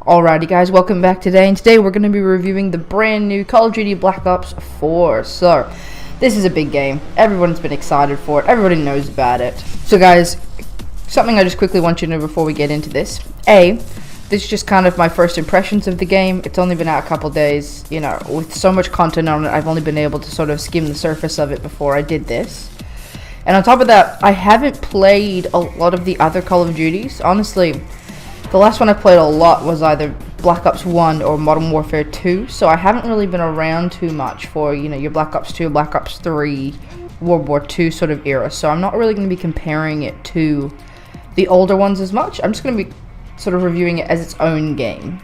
Alrighty guys, welcome back today, and today we're going to be reviewing the brand new Call of Duty Black Ops 4. So, this is a big game. Everyone's been excited for it. Everybody knows about it. So guys, something I just quickly want you to know before we get into this. This is just kind of my first impressions of the game. It's only been out a couple days. You know, with so much content on it, I've only been able to sort of skim the surface of it before I did this. And on top of that, I haven't played a lot of the other Call of Duties. Honestly, the last one I played a lot was either Black Ops 1 or Modern Warfare 2, so I haven't really been around too much for, you know, your Black Ops 2, Black Ops 3, World War 2 sort of era, so I'm not really going to be comparing it to the older ones as much. I'm just going to be sort of reviewing it as its own game.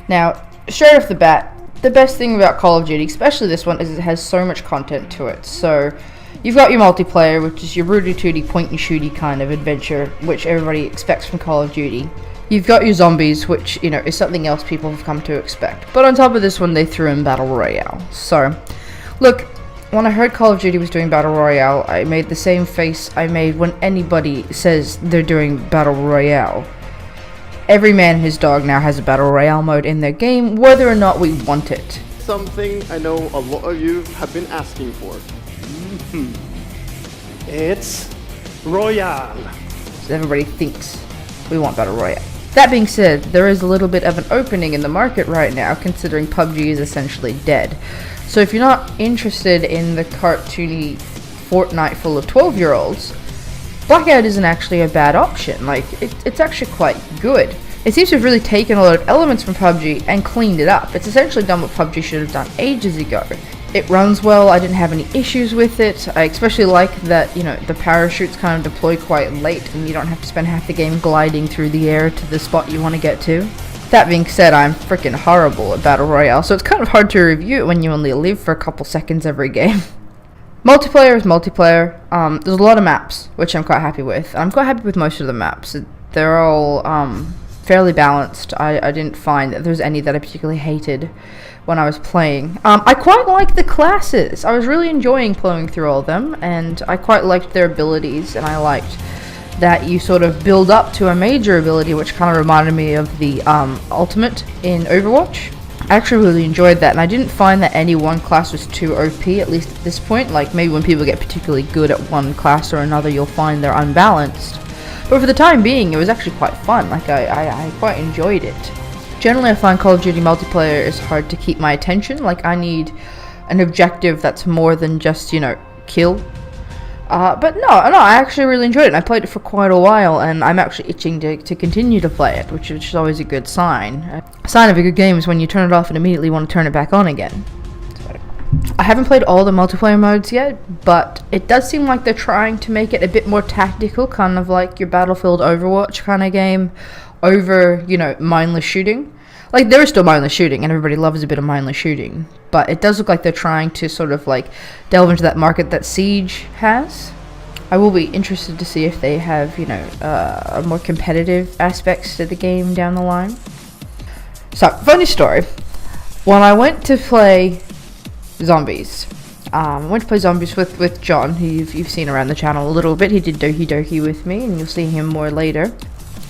Now, straight off the bat, the best thing about Call of Duty, especially this one, is it has so much content to it. So you've got your multiplayer, which is your rooty-tooty, point-and-shooty kind of adventure, which everybody expects from Call of Duty. You've got your zombies, which, you know, is something else people have come to expect. But on top of this one, they threw in Battle Royale. So, look, when I heard Call of Duty was doing Battle Royale, I made the same face I made when anybody says they're doing Battle Royale. Every man and his dog now has a Battle Royale mode in their game, whether or not we want it. Something I know a lot of you have been asking for. It's Royale. So everybody thinks we want Battle Royale. That being said, there is a little bit of an opening in the market right now, considering PUBG is essentially dead. So if you're not interested in the cartoony Fortnite full of 12-year-olds, Blackout isn't actually a bad option. Like, it's actually quite good. It seems to have really taken a lot of elements from PUBG and cleaned it up. It's essentially done what PUBG should have done ages ago. It runs well. I didn't have any issues with it. I especially like that, you know, the parachutes kind of deploy quite late and you don't have to spend half the game gliding through the air to the spot you want to get to. That being said, I'm freaking horrible at Battle Royale, so it's kind of hard to review it when you only live for a couple seconds every game. Multiplayer is multiplayer. There's a lot of maps, which I'm quite happy with. I'm quite happy with most of the maps. They're all fairly balanced. I didn't find that there's any that I particularly hated when I was playing. I quite like the classes. I was really enjoying playing through all of them, and I quite liked their abilities, and I liked that you sort of build up to a major ability, which kind of reminded me of the ultimate in Overwatch. I actually really enjoyed that, and I didn't find that any one class was too OP, at least at this point. Like, maybe when people get particularly good at one class or another, you'll find they're unbalanced. But for the time being, it was actually quite fun. Like, I quite enjoyed it. Generally, I find Call of Duty multiplayer is hard to keep my attention. Like, I need an objective that's more than just, you know, kill. But no, I actually really enjoyed it. And I played it for quite a while, and I'm actually itching to continue to play it, which is always a good sign. A sign of a good game is when you turn it off and immediately want to turn it back on again. I haven't played all the multiplayer modes yet, but it does seem like they're trying to make it a bit more tactical, kind of like your Battlefield Overwatch kind of game, over, you know, mindless shooting. Like, there is still mindless shooting, and everybody loves a bit of mindless shooting, but it does look like they're trying to sort of, like, delve into that market that Siege has. I will be interested to see if they have, you know, more competitive aspects to the game down the line. So, funny story. When I went to play Zombies, with John, who you've seen around the channel a little bit. He did Doki Doki with me, and you'll see him more later.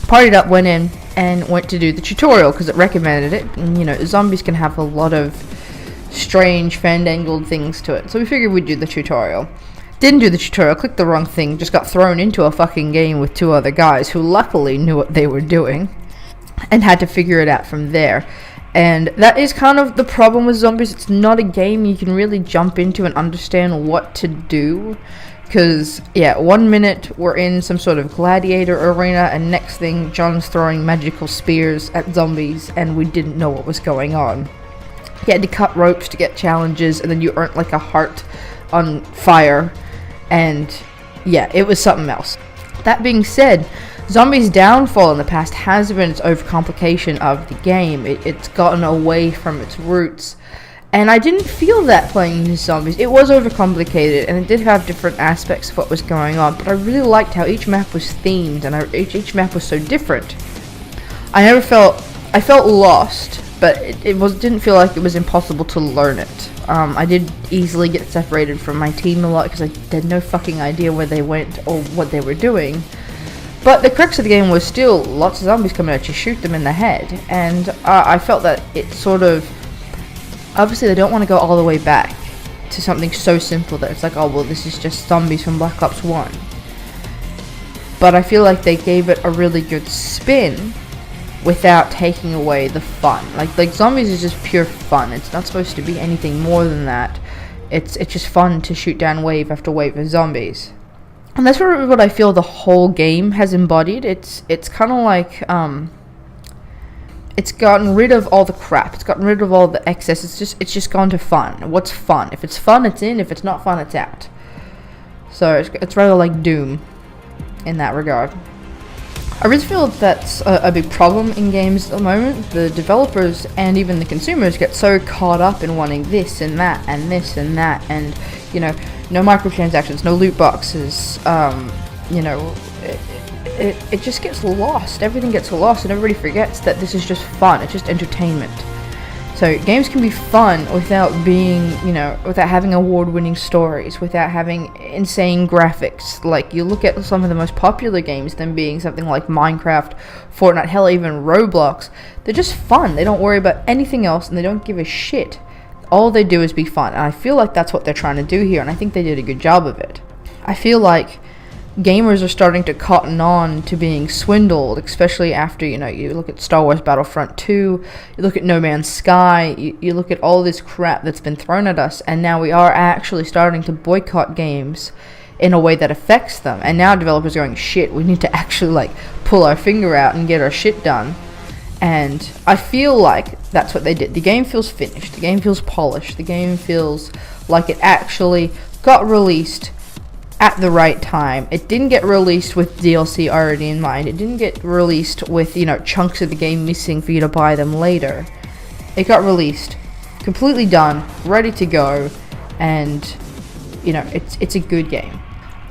Partied up, went in, and went to do the tutorial because it recommended it. And, you know, zombies can have a lot of strange, fandangled things to it. So we figured we'd do the tutorial. Didn't do the tutorial, clicked the wrong thing, just got thrown into a fucking game with two other guys who luckily knew what they were doing and had to figure it out from there. And that is kind of the problem with Zombies. It's not a game you can really jump into and understand what to do. Because, yeah, 1 minute we're in some sort of gladiator arena, and next thing John's throwing magical spears at zombies, and we didn't know what was going on. You had to cut ropes to get challenges, and then you earned like a heart on fire, and yeah, it was something else. That being said, Zombies' downfall in the past has been its overcomplication of the game. It's gotten away from its roots. And I didn't feel that playing the Zombies. It was overcomplicated, and it did have different aspects of what was going on, but I really liked how each map was themed, and each map was so different. I felt lost, but it didn't feel like it was impossible to learn it. I did easily get separated from my team a lot, because I had no fucking idea where they went or what they were doing. But the crux of the game was still lots of zombies coming at you, shoot them in the head. And I felt that it sort of... Obviously, they don't want to go all the way back to something so simple that it's like, oh, well, this is just zombies from Black Ops 1. But I feel like they gave it a really good spin without taking away the fun. Like zombies is just pure fun. It's not supposed to be anything more than that. It's just fun to shoot down wave after wave of zombies. And that's what I feel the whole game has embodied. It's kind of like it's gotten rid of all the crap. It's gotten rid of all the excess. It's just gone to fun. What's fun? If it's fun, it's in. If it's not fun, it's out. So it's rather like Doom in that regard. I really feel that's a big problem in games at the moment. The developers and even the consumers get so caught up in wanting this and that and this and that, and you know, no microtransactions, no loot boxes. You know, it just gets lost. Everything gets lost, and everybody forgets that this is just fun. It's just entertainment. So games can be fun without being, you know, without having award-winning stories, without having insane graphics. Like, you look at some of the most popular games, them being something like Minecraft, Fortnite, hell, even Roblox. They're just fun. They don't worry about anything else, and they don't give a shit. All they do is be fun, and I feel like that's what they're trying to do here, and I think they did a good job of it. I feel like gamers are starting to cotton on to being swindled, especially after, you know, you look at Star Wars Battlefront 2, you look at No Man's Sky, you look at all this crap that's been thrown at us, and now we are actually starting to boycott games in a way that affects them. And now developers are going, shit, we need to actually, like, pull our finger out and get our shit done. And I feel like that's what they did. The game feels finished, the game feels polished, the game feels like it actually got released at the right time. It didn't get released with DLC already in mind. It didn't get released with, you know, chunks of the game missing for you to buy them later. It got released completely done, ready to go, and you know, it's a good game.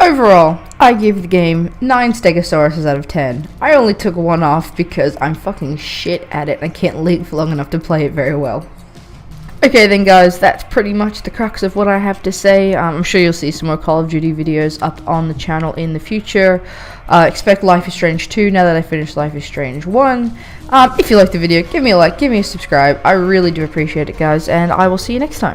Overall, I give the game 9 Stegosauruses out of 10. I only took one off because I'm fucking shit at it and I can't live long enough to play it very well. Okay then guys, that's pretty much the crux of what I have to say. I'm sure you'll see some more Call of Duty videos up on the channel in the future. Expect Life is Strange 2 now that I finished Life is Strange 1. If you liked the video, give me a like, give me a subscribe. I really do appreciate it guys, and I will see you next time.